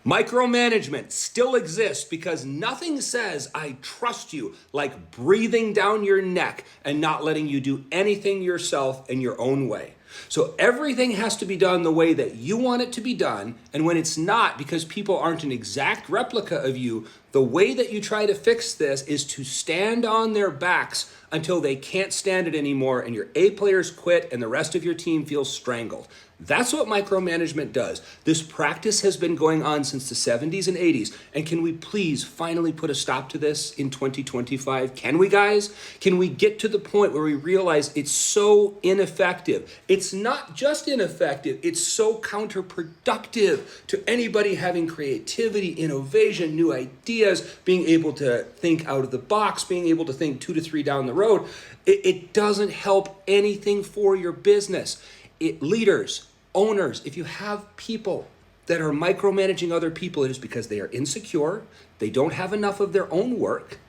Micromanagement still exists because nothing says I trust you like breathing down your neck and not letting you do anything yourself in your own way. So everything has to be done the way that you want it to be done. And when it's not, because people aren't an exact replica of you, the way that you try to fix this is to stand on their backs until they can't stand it anymore and your A players quit and the rest of your team feels strangled. That's what micromanagement does. This practice has been going on since the 70s and 80s. And can we please finally put a stop to this in 2025? Can we, guys? Can we get to the point where we realize it's so ineffective? It's not just ineffective, it's so counterproductive to anybody having creativity, innovation, new ideas, being able to think out of the box, being able to think 2 to 3 down the road. It doesn't help anything for your business. Leaders, owners, if you have people that are micromanaging other people, it is because they are insecure, they don't have enough of their own work,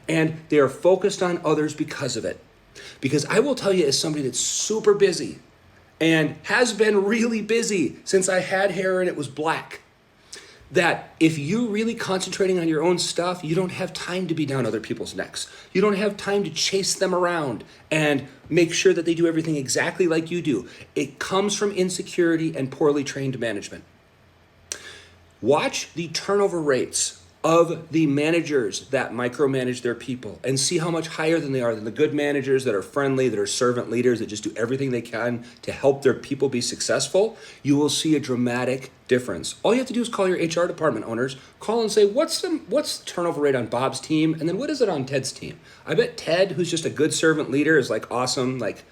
and they are focused on others because of it. Because I will tell you, as somebody that's super busy and has been really busy since I had hair and it was black, that if you're really concentrating on your own stuff, you don't have time to be down other people's necks. You don't have time to chase them around and make sure that they do everything exactly like you do. It comes from insecurity and poorly trained management. Watch the turnover rates of the managers that micromanage their people and see how much higher than they are than the good managers that are friendly, that are servant leaders, that just do everything they can to help their people be successful. You will see a dramatic difference. All you have to do is call your HR department owners, call and say, what's the turnover rate on Bob's team? And then what is it on Ted's team? I bet Ted, who's just a good servant leader, is like awesome, like,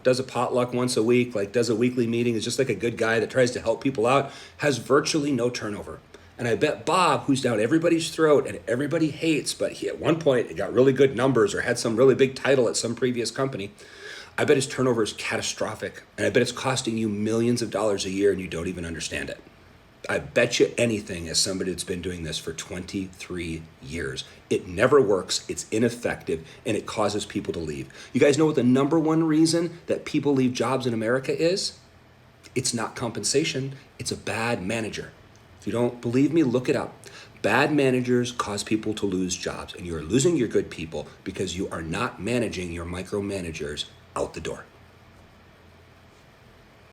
does a potluck once a week, like does a weekly meeting, is just like a good guy that tries to help people out, has virtually no turnover. And I bet Bob, who's down everybody's throat and everybody hates, but he at one point got really good numbers or had some really big title at some previous company, I bet his turnover is catastrophic. And I bet it's costing you millions of dollars a year and you don't even understand it. I bet you anything, as somebody that's been doing this for 23 years, it never works, it's ineffective, and it causes people to leave. You guys know what the number one reason that people leave jobs in America is? It's not compensation, it's a bad manager. If you don't believe me, look it up. Bad managers cause people to lose jobs, and you're losing your good people because you are not managing your micromanagers out the door.